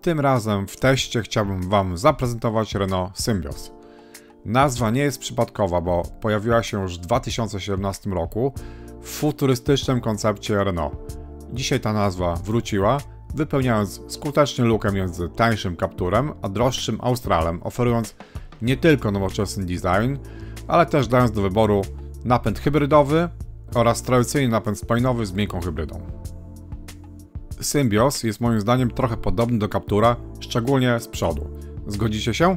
tym razem w teście chciałbym Wam zaprezentować Renault Symbioz. Nazwa nie jest przypadkowa, bo pojawiła się już w 2017 roku w futurystycznym koncepcie Renault. Dzisiaj ta nazwa wróciła, wypełniając skutecznie lukę między tańszym Capturem a droższym Australem, oferując nie tylko nowoczesny design, ale też dając do wyboru napęd hybrydowy oraz tradycyjny napęd spalinowy z miękką hybrydą. Symbioz jest moim zdaniem trochę podobny do Captura, szczególnie z przodu. Zgodzicie się?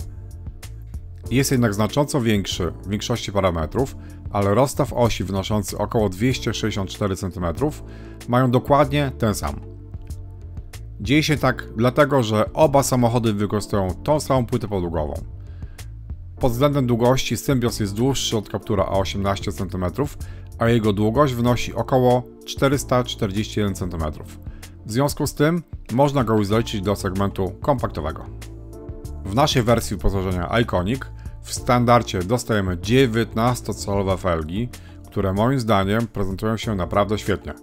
Jest jednak znacząco większy w większości parametrów, ale rozstaw osi wynoszący około 264 cm mają dokładnie ten sam. Dzieje się tak dlatego, że oba samochody wykorzystują tą samą płytę podłogową. Pod względem długości Symbioz jest dłuższy od Captura o 18 cm, a jego długość wynosi około 441 cm. W związku z tym można go już zaliczyć do segmentu kompaktowego. W naszej wersji wyposażenia Iconic w standardzie dostajemy 19-calowe felgi, które moim zdaniem prezentują się naprawdę świetnie.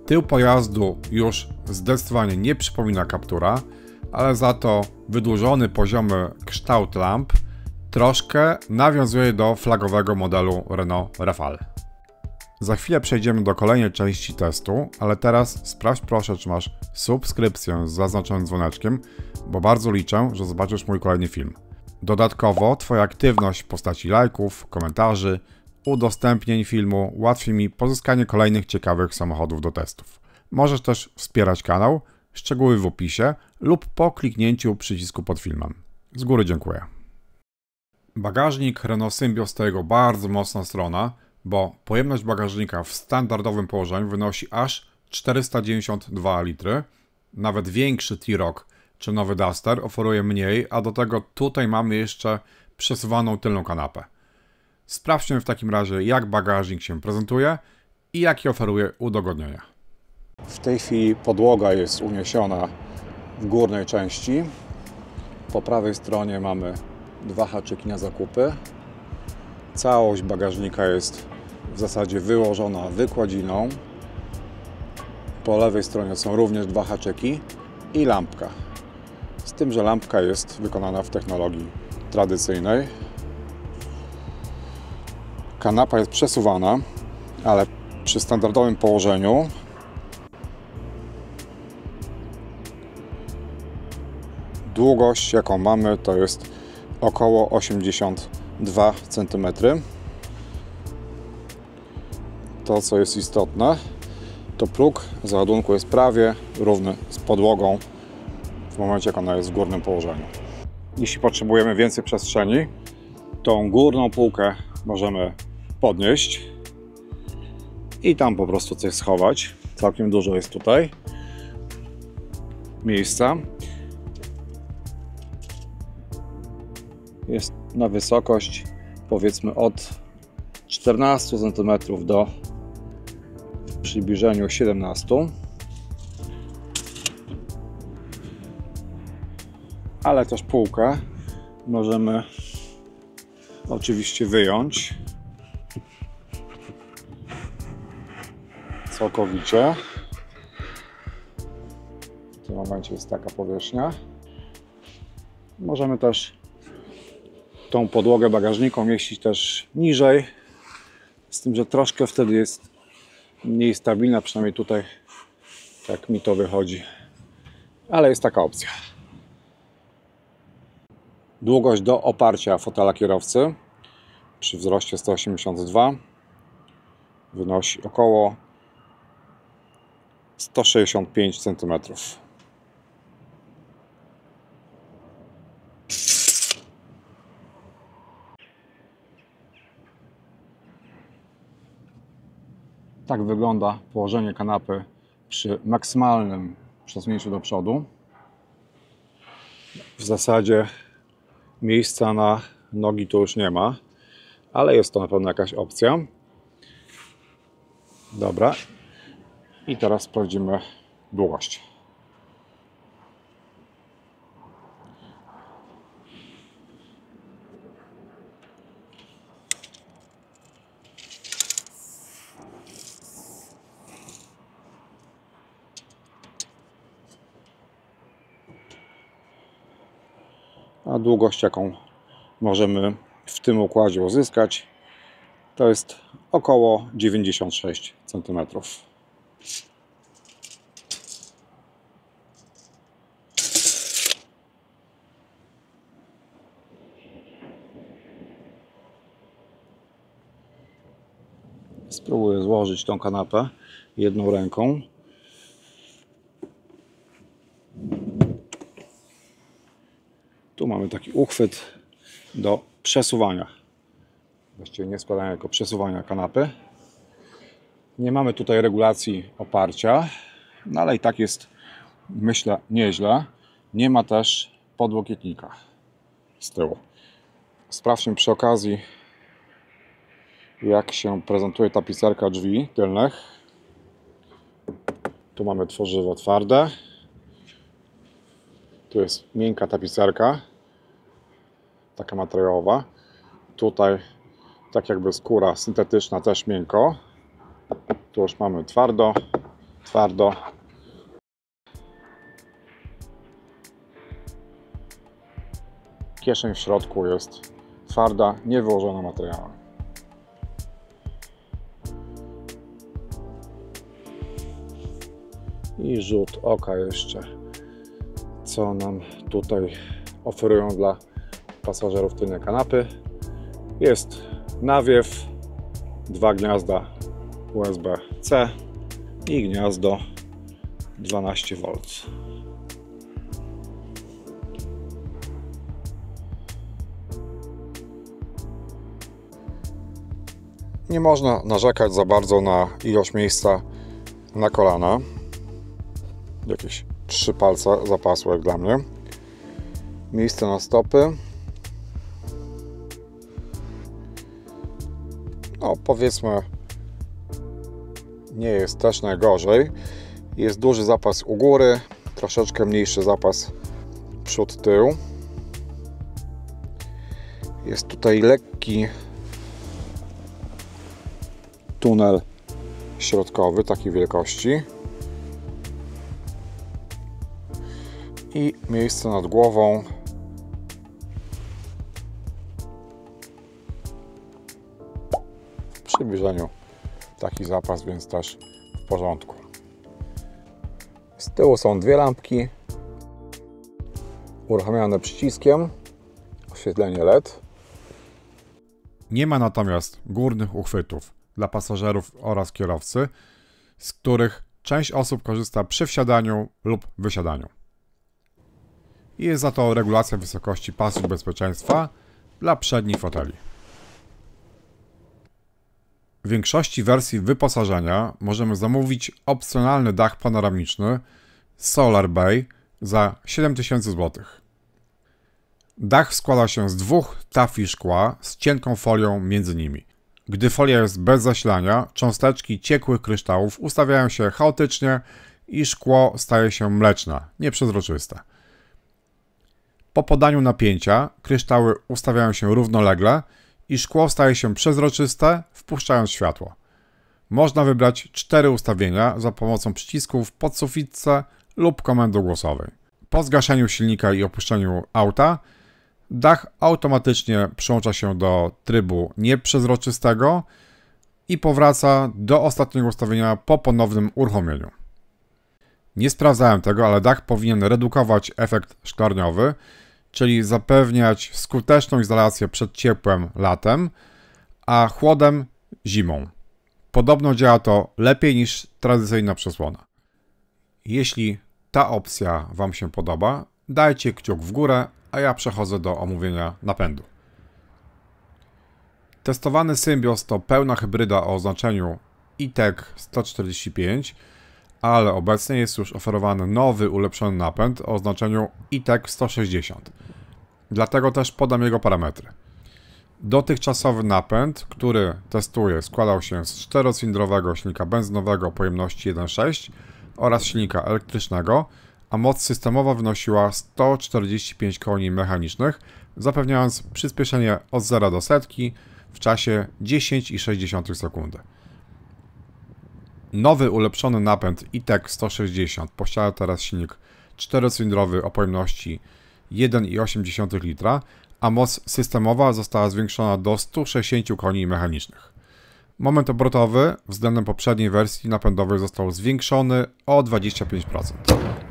Tył pojazdu już zdecydowanie nie przypomina Captura, ale za to wydłużony poziomy kształt lamp troszkę nawiązuje do flagowego modelu Renault Rafale. Za chwilę przejdziemy do kolejnej części testu, ale teraz sprawdź proszę, czy masz subskrypcję z zaznaczonym dzwoneczkiem, bo bardzo liczę, że zobaczysz mój kolejny film. Dodatkowo Twoja aktywność w postaci lajków, komentarzy, udostępnień filmu ułatwi mi pozyskanie kolejnych ciekawych samochodów do testów. Możesz też wspierać kanał, szczegóły w opisie lub po kliknięciu przycisku pod filmem. Z góry dziękuję. Bagażnik Renault Symbioz to jego bardzo mocna strona, bo pojemność bagażnika w standardowym położeniu wynosi aż 492 litry. Nawet większy T-Roc czy nowy Duster oferuje mniej, a do tego tutaj mamy jeszcze przesuwaną tylną kanapę. Sprawdźmy w takim razie, jak bagażnik się prezentuje i jakie oferuje udogodnienia. W tej chwili podłoga jest uniesiona w górnej części. Po prawej stronie mamy dwa haczyki na zakupy. Całość bagażnika jest w zasadzie wyłożona wykładziną. Po lewej stronie są również dwa haczyki i lampka. Z tym, że lampka jest wykonana w technologii tradycyjnej. Kanapa jest przesuwana, ale przy standardowym położeniu długość, jaką mamy, to jest około 82 cm. To, co jest istotne, to próg załadunku jest prawie równy z podłogą w momencie, jak ona jest w górnym położeniu. Jeśli potrzebujemy więcej przestrzeni, tą górną półkę możemy podnieść i tam po prostu coś schować. Całkiem dużo jest tutaj miejsca. Jest na wysokość powiedzmy od 14 cm do w przybliżeniu 17 cm. Ale też półkę możemy oczywiście wyjąć całkowicie. W tym momencie jest taka powierzchnia. Możemy też tą podłogę bagażnika umieścić też niżej, z tym, że troszkę wtedy jest mniej stabilna, przynajmniej tutaj tak mi to wychodzi, ale jest taka opcja. Długość do oparcia fotela kierowcy przy wzroście 182 wynosi około 165 cm. Tak wygląda położenie kanapy przy maksymalnym przesunięciu do przodu. W zasadzie miejsca na nogi tu już nie ma, ale jest to na pewno jakaś opcja. Dobra. I teraz sprawdzimy długość. a długość, jaką możemy w tym układzie uzyskać, to jest około 96 cm. Spróbuję złożyć tą kanapę jedną ręką. Tu mamy taki uchwyt do przesuwania. Właściwie nie składania, tylko przesuwania kanapy. Nie mamy tutaj regulacji oparcia, no ale i tak jest, myślę, nieźle. Nie ma też podłokietnika z tyłu. Sprawdźmy przy okazji, jak się prezentuje tapicerka drzwi tylnych. Tu mamy tworzywo twarde. Tu jest miękka tapicerka, taka materiałowa. Tutaj tak jakby skóra syntetyczna, też miękko. Tu już mamy twardo, twardo. Kieszeń w środku jest twarda, nie wyłożona materiałem. I rzut oka jeszcze, co nam tutaj oferują dla pasażerów tylnej kanapy. Jest nawiew, 2 gniazda USB-C i gniazdo 12V. Nie można narzekać za bardzo na ilość miejsca na kolana. Jakieś 3 palce zapasu jak dla mnie. Miejsce na stopy. No powiedzmy, nie jest też najgorzej. Jest duży zapas u góry, troszeczkę mniejszy zapas przód, tył. Jest tutaj lekki tunel środkowy takiej wielkości i miejsce nad głową. W przybliżeniu taki zapas, więc też w porządku. Z tyłu są 2 lampki uruchamiane przyciskiem, oświetlenie LED. Nie ma natomiast górnych uchwytów dla pasażerów oraz kierowcy, z których część osób korzysta przy wsiadaniu lub wysiadaniu. Jest za to regulacja wysokości pasów bezpieczeństwa dla przednich foteli. W większości wersji wyposażenia możemy zamówić opcjonalny dach panoramiczny Solar Bay za 7000 zł. Dach składa się z 2 tafli szkła z cienką folią między nimi. Gdy folia jest bez zasilania, cząsteczki ciekłych kryształów ustawiają się chaotycznie i szkło staje się mleczne, nieprzezroczyste. Po podaniu napięcia kryształy ustawiają się równolegle i szkło staje się przezroczyste, wpuszczając światło. Można wybrać 4 ustawienia za pomocą przycisków pod sufitce lub komendy głosowej. Po zgaszeniu silnika i opuszczeniu auta dach automatycznie przyłącza się do trybu nieprzezroczystego i powraca do ostatniego ustawienia po ponownym uruchomieniu. Nie sprawdzałem tego, ale dach powinien redukować efekt szklarniowy, czyli zapewniać skuteczną izolację przed ciepłem latem, a chłodem zimą. Podobno działa to lepiej niż tradycyjna przesłona. Jeśli ta opcja Wam się podoba, dajcie kciuk w górę, a ja przechodzę do omówienia napędu. Testowany Symbios to pełna hybryda o oznaczeniu E-Tech 145, ale obecnie jest już oferowany nowy, ulepszony napęd o oznaczeniu E-Tech 160. Dlatego też podam jego parametry. Dotychczasowy napęd, który testuję, składał się z 4-cylindrowego silnika benzynowego o pojemności 1.6 oraz silnika elektrycznego, a moc systemowa wynosiła 145 koni mechanicznych, zapewniając przyspieszenie od 0 do setki w czasie 10,6 sekundy. Nowy ulepszony napęd E-Tech 160 posiada teraz silnik 4-cylindrowy o pojemności 1,8 litra, a moc systemowa została zwiększona do 160 koni mechanicznych. Moment obrotowy względem poprzedniej wersji napędowej został zwiększony o 25%.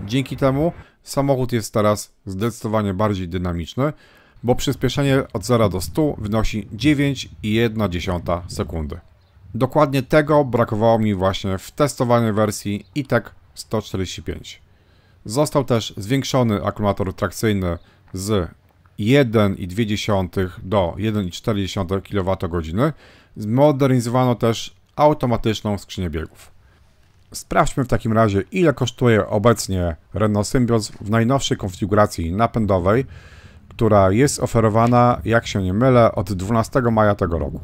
Dzięki temu samochód jest teraz zdecydowanie bardziej dynamiczny, bo przyspieszenie od 0 do 100 wynosi 9,1 sekundy. Dokładnie tego brakowało mi właśnie w testowanej wersji E-Tech 145. Został też zwiększony akumulator trakcyjny z 1,2 do 1,4 kWh. Zmodernizowano też automatyczną skrzynię biegów. Sprawdźmy w takim razie, ile kosztuje obecnie Renault Symbioz w najnowszej konfiguracji napędowej, która jest oferowana, jak się nie mylę, od 12 maja tego roku.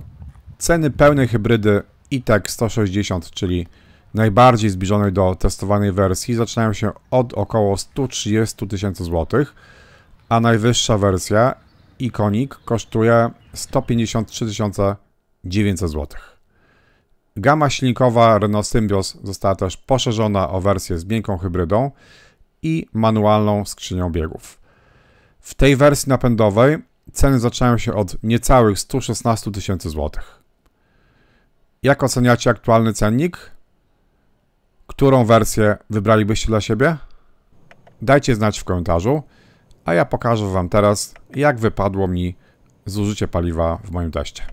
Ceny pełnej hybrydy E-Tech 160, czyli najbardziej zbliżonej do testowanej wersji, zaczynają się od około 130 tysięcy złotych, a najwyższa wersja Iconic kosztuje 153 900 zł. Gama silnikowa Renault Symbioz została też poszerzona o wersję z miękką hybrydą i manualną skrzynią biegów. W tej wersji napędowej ceny zaczynają się od niecałych 116 tysięcy złotych. Jak oceniacie aktualny cennik? Którą wersję wybralibyście dla siebie? Dajcie znać w komentarzu, a ja pokażę Wam teraz, jak wypadło mi zużycie paliwa w moim teście.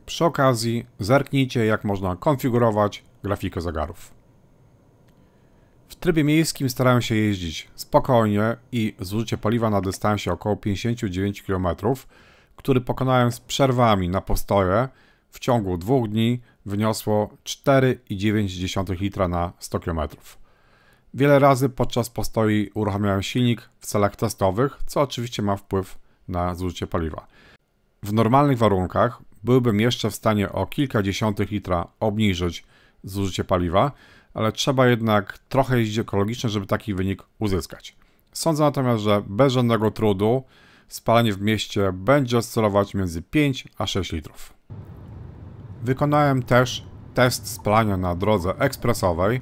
Przy okazji zerknijcie, jak można konfigurować grafikę zegarów. W trybie miejskim starałem się jeździć spokojnie i zużycie paliwa na dystansie około 59 km, który pokonałem z przerwami na postoje, w ciągu 2 dni wyniosło 4,9 litra na 100 km. Wiele razy podczas postoi uruchamiałem silnik w celach testowych, co oczywiście ma wpływ na zużycie paliwa. W normalnych warunkach byłbym jeszcze w stanie o kilkadziesiątych litra obniżyć zużycie paliwa, ale trzeba jednak trochę jeździć ekologicznie, żeby taki wynik uzyskać. Sądzę natomiast, że bez żadnego trudu spalanie w mieście będzie oscylować między 5 a 6 litrów. Wykonałem też test spalania na drodze ekspresowej.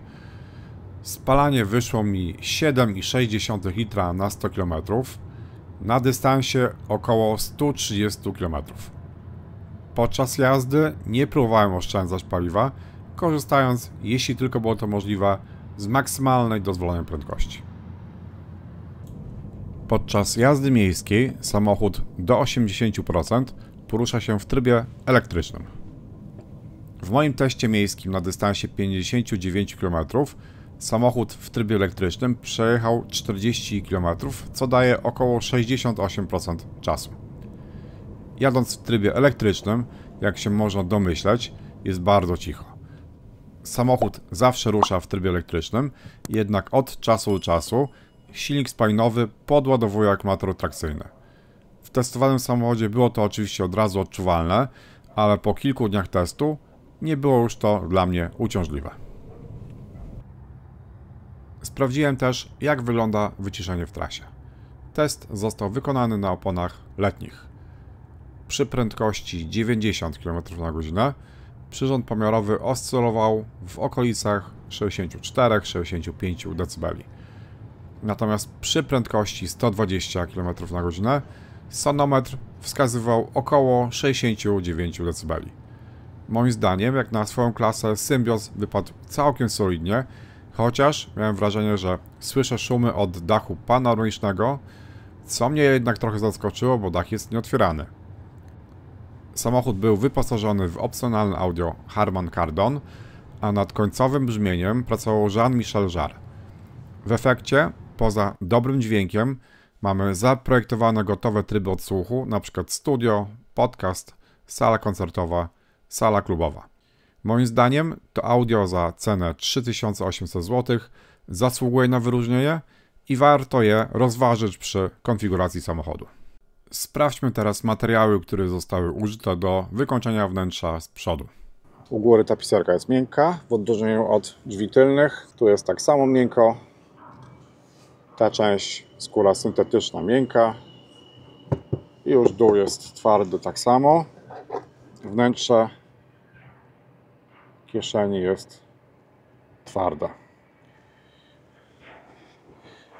Spalanie wyszło mi 7,6 litra na 100 km, na dystansie około 130 km. Podczas jazdy nie próbowałem oszczędzać paliwa, korzystając, jeśli tylko było to możliwe, z maksymalnej dozwolonej prędkości. Podczas jazdy miejskiej samochód do 80% porusza się w trybie elektrycznym. W moim teście miejskim na dystansie 59 km samochód w trybie elektrycznym przejechał 40 km, co daje około 68% czasu. Jadąc w trybie elektrycznym, jak się można domyśleć, jest bardzo cicho. Samochód zawsze rusza w trybie elektrycznym, jednak od czasu do czasu silnik spalinowy podładowuje akumulator trakcyjny. W testowanym samochodzie było to oczywiście od razu odczuwalne, ale po kilku dniach testu nie było już to dla mnie uciążliwe. Sprawdziłem też, jak wygląda wyciszenie w trasie. Test został wykonany na oponach letnich. Przy prędkości 90 km/h przyrząd pomiarowy oscylował w okolicach 64-65 dB. Natomiast przy prędkości 120 km/h sonometr wskazywał około 69 dB. Moim zdaniem, jak na swoją klasę, Symbioz wypadł całkiem solidnie, chociaż miałem wrażenie, że słyszę szumy od dachu panoramicznego, co mnie jednak trochę zaskoczyło, bo dach jest nieotwierany. Samochód był wyposażony w opcjonalne audio Harman Kardon, a nad końcowym brzmieniem pracował Jean-Michel Jarre. W efekcie, poza dobrym dźwiękiem, mamy zaprojektowane gotowe tryby odsłuchu, np. studio, podcast, sala koncertowa, sala klubowa. Moim zdaniem to audio za cenę 3800 zł zasługuje na wyróżnienie i warto je rozważyć przy konfiguracji samochodu. Sprawdźmy teraz materiały, które zostały użyte do wykończenia wnętrza z przodu. U góry tapicerka jest miękka, w odróżnieniu od drzwi tylnych. Tu jest tak samo miękko. Ta część skóra syntetyczna miękka. I już dół jest twardy tak samo. Wnętrze kieszeni jest twarde.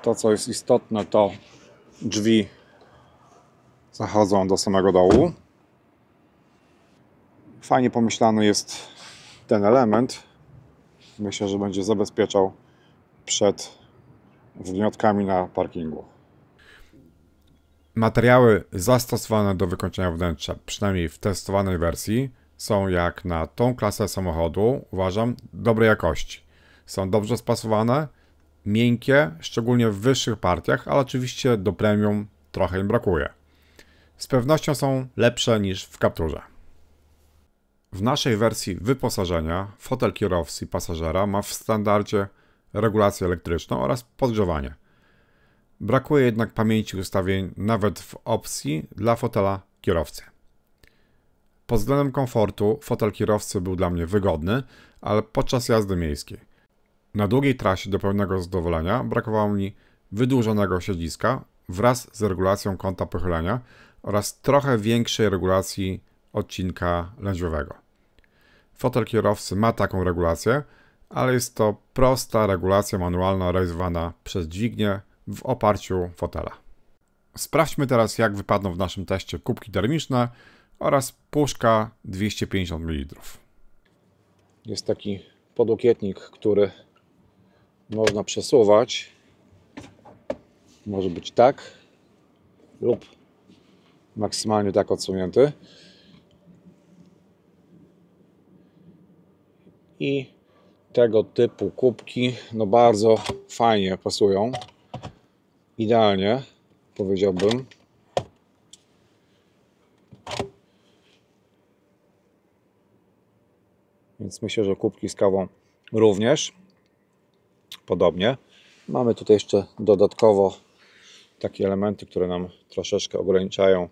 To, co jest istotne, to Drzwi zachodzą do samego dołu. Fajnie pomyślany jest ten element. Myślę, że będzie zabezpieczał przed wgniotkami na parkingu. Materiały zastosowane do wykończenia wnętrza, przynajmniej w testowanej wersji, są jak na tą klasę samochodu, uważam, dobrej jakości. Są dobrze spasowane, miękkie, szczególnie w wyższych partiach, ale oczywiście do premium trochę im brakuje. Z pewnością są lepsze niż w Capturze. W naszej wersji wyposażenia fotel kierowcy i pasażera ma w standardzie regulację elektryczną oraz podgrzewanie. Brakuje jednak pamięci ustawień nawet w opcji dla fotela kierowcy. Pod względem komfortu fotel kierowcy był dla mnie wygodny, ale podczas jazdy miejskiej. Na długiej trasie do pełnego zadowolenia brakowało mi wydłużonego siedziska wraz z regulacją kąta pochylenia oraz trochę większej regulacji odcinka lędźwiowego. Fotel kierowcy ma taką regulację, ale jest to prosta regulacja manualna realizowana przez dźwignię w oparciu fotela. Sprawdźmy teraz, jak wypadną w naszym teście kubki termiczne oraz puszka 250 ml. Jest taki podłokietnik, który można przesuwać. Może być tak lub maksymalnie tak odsunięty. I tego typu kubki bardzo fajnie pasują. Idealnie, powiedziałbym. Więc myślę, że kubki z kawą również podobnie. Mamy tutaj jeszcze dodatkowo takie elementy, które nam troszeczkę ograniczają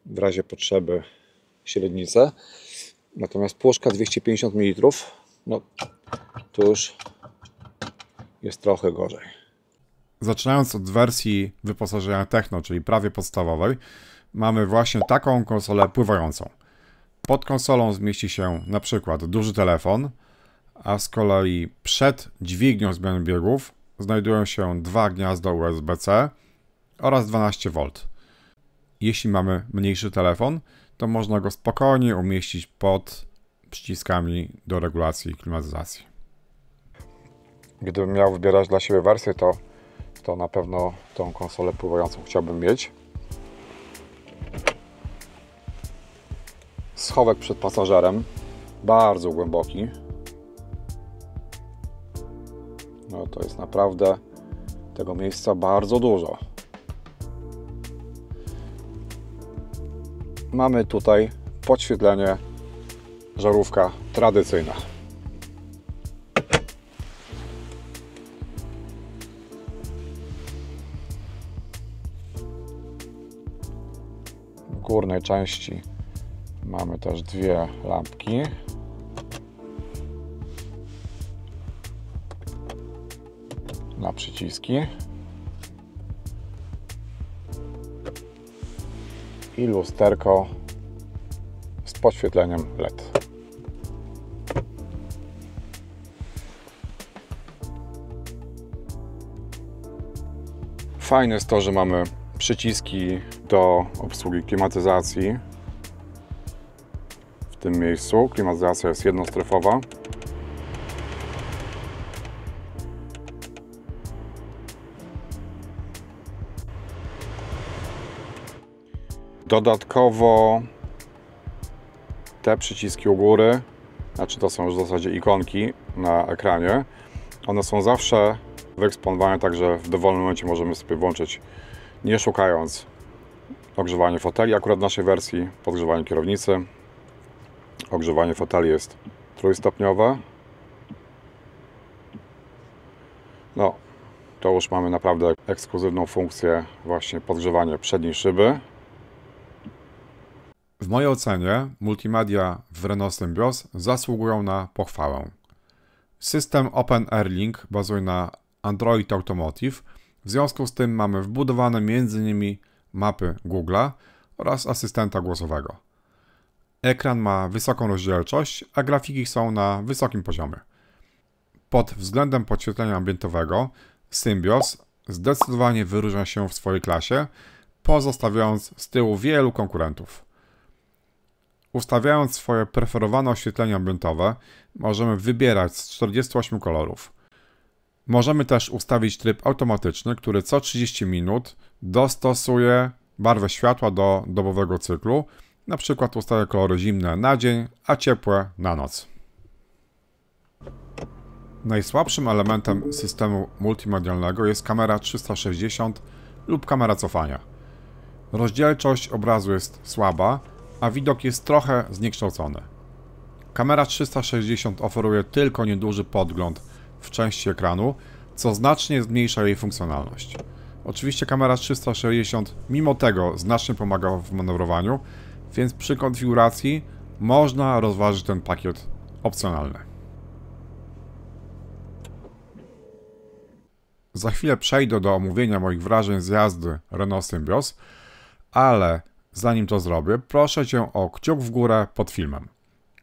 w razie potrzeby średnicę. Natomiast puszka 250 ml, to już jest trochę gorzej. Zaczynając od wersji wyposażenia Techno, czyli prawie podstawowej, mamy właśnie taką konsolę pływającą. Pod konsolą zmieści się na przykład duży telefon, a z kolei przed dźwignią zmiany biegów znajdują się dwa gniazda USB-C oraz 12V. Jeśli mamy mniejszy telefon, to można go spokojnie umieścić pod przyciskami do regulacji klimatyzacji. Gdybym miał wybierać dla siebie wersję, to na pewno tą konsolę pływającą chciałbym mieć. Schowek przed pasażerem, bardzo głęboki. To jest naprawdę tego miejsca bardzo dużo. Mamy tutaj podświetlenie, żarówka tradycyjna. W górnej części mamy też dwie lampki. Na przyciski. I lusterko z podświetleniem LED. Fajne jest to, że mamy przyciski do obsługi klimatyzacji w tym miejscu. Klimatyzacja jest jednostrefowa. Dodatkowo te przyciski u góry, to są już w zasadzie ikonki na ekranie, one są zawsze wyeksponowane, także w dowolnym momencie możemy sobie włączyć, nie szukając, ogrzewanie foteli. Akurat w naszej wersji podgrzewanie kierownicy. Ogrzewanie foteli jest trójstopniowe. To już mamy naprawdę ekskluzywną funkcję, właśnie podgrzewanie przedniej szyby. W mojej ocenie multimedia w Renault Symbioz zasługują na pochwałę. System Open Air Link bazuje na Android Automotive, w związku z tym mamy wbudowane m.in. mapy Google'a oraz asystenta głosowego. Ekran ma wysoką rozdzielczość, a grafiki są na wysokim poziomie. Pod względem podświetlenia ambientowego Symbioz zdecydowanie wyróżnia się w swojej klasie, pozostawiając z tyłu wielu konkurentów. Ustawiając swoje preferowane oświetlenie ambientowe, możemy wybierać z 48 kolorów. Możemy też ustawić tryb automatyczny, który co 30 minut dostosuje barwę światła do dobowego cyklu. Na przykład ustawia kolory zimne na dzień, a ciepłe na noc. Najsłabszym elementem systemu multimedialnego jest kamera 360 lub kamera cofania. Rozdzielczość obrazu jest słaba, a widok jest trochę zniekształcony. Kamera 360 oferuje tylko nieduży podgląd w części ekranu, co znacznie zmniejsza jej funkcjonalność. Oczywiście kamera 360 mimo tego znacznie pomaga w manewrowaniu, więc przy konfiguracji można rozważyć ten pakiet opcjonalny. Za chwilę przejdę do omówienia moich wrażeń z jazdy Renault Symbioz, ale zanim to zrobię, proszę Cię o kciuk w górę pod filmem.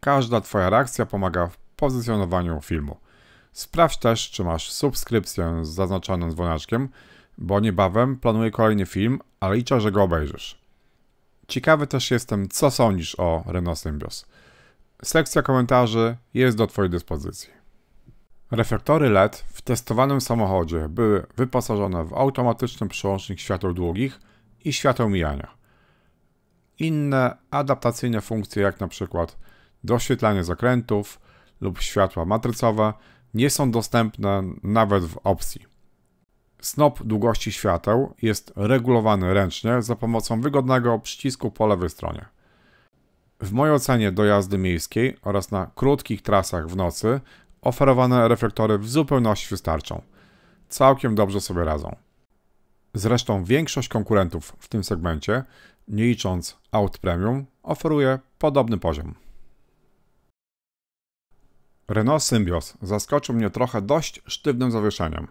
Każda Twoja reakcja pomaga w pozycjonowaniu filmu. Sprawdź też, czy masz subskrypcję z zaznaczonym dzwoneczkiem, bo niebawem planuję kolejny film, a liczę, że go obejrzysz. Ciekawy też jestem, co sądzisz o Renault Symbioz. Sekcja komentarzy jest do Twojej dyspozycji. Reflektory LED w testowanym samochodzie były wyposażone w automatyczny przełącznik świateł długich i świateł mijania. Inne adaptacyjne funkcje, jak na przykład doświetlanie zakrętów lub światła matrycowe, nie są dostępne nawet w opcji. Snop długości świateł jest regulowany ręcznie za pomocą wygodnego przycisku po lewej stronie. W mojej ocenie do jazdy miejskiej oraz na krótkich trasach w nocy oferowane reflektory w zupełności wystarczą. Całkiem dobrze sobie radzą. Zresztą większość konkurentów w tym segmencie, nie licząc aut premium, oferuje podobny poziom. Renault Symbioz zaskoczył mnie trochę dość sztywnym zawieszeniem.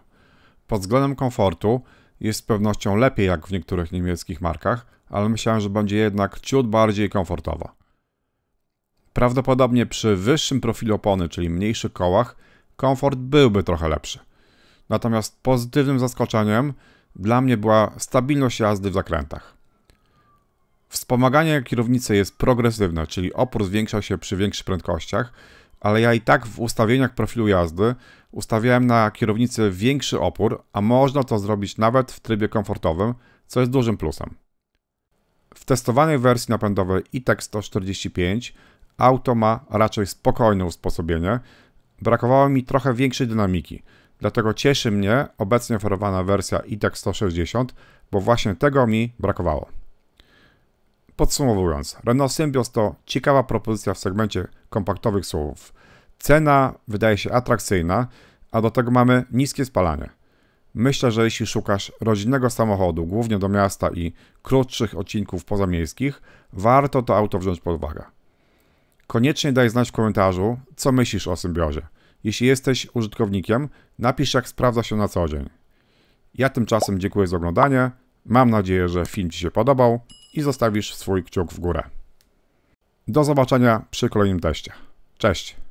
Pod względem komfortu jest z pewnością lepiej jak w niektórych niemieckich markach, ale myślałem, że będzie jednak ciut bardziej komfortowo. Prawdopodobnie przy wyższym profilu opony, czyli mniejszych kołach, komfort byłby trochę lepszy. Natomiast pozytywnym zaskoczeniem dla mnie była stabilność jazdy w zakrętach. Wspomaganie kierownicy jest progresywne, czyli opór zwiększa się przy większych prędkościach, ale ja i tak w ustawieniach profilu jazdy ustawiałem na kierownicy większy opór, a można to zrobić nawet w trybie komfortowym, co jest dużym plusem. W testowanej wersji napędowej e-Tech 145 auto ma raczej spokojne usposobienie, brakowało mi trochę większej dynamiki, dlatego cieszy mnie obecnie oferowana wersja e-Tech 160, bo właśnie tego mi brakowało. Podsumowując, Renault Symbioz to ciekawa propozycja w segmencie kompaktowych SUV-ów. Cena wydaje się atrakcyjna, a do tego mamy niskie spalanie. Myślę, że jeśli szukasz rodzinnego samochodu, głównie do miasta i krótszych odcinków pozamiejskich, warto to auto wziąć pod uwagę. Koniecznie daj znać w komentarzu, co myślisz o Symbiozie. Jeśli jesteś użytkownikiem, napisz, jak sprawdza się na co dzień. Ja tymczasem dziękuję za oglądanie, mam nadzieję, że film Ci się podobał i zostawisz swój kciuk w górę. Do zobaczenia przy kolejnym teście. Cześć!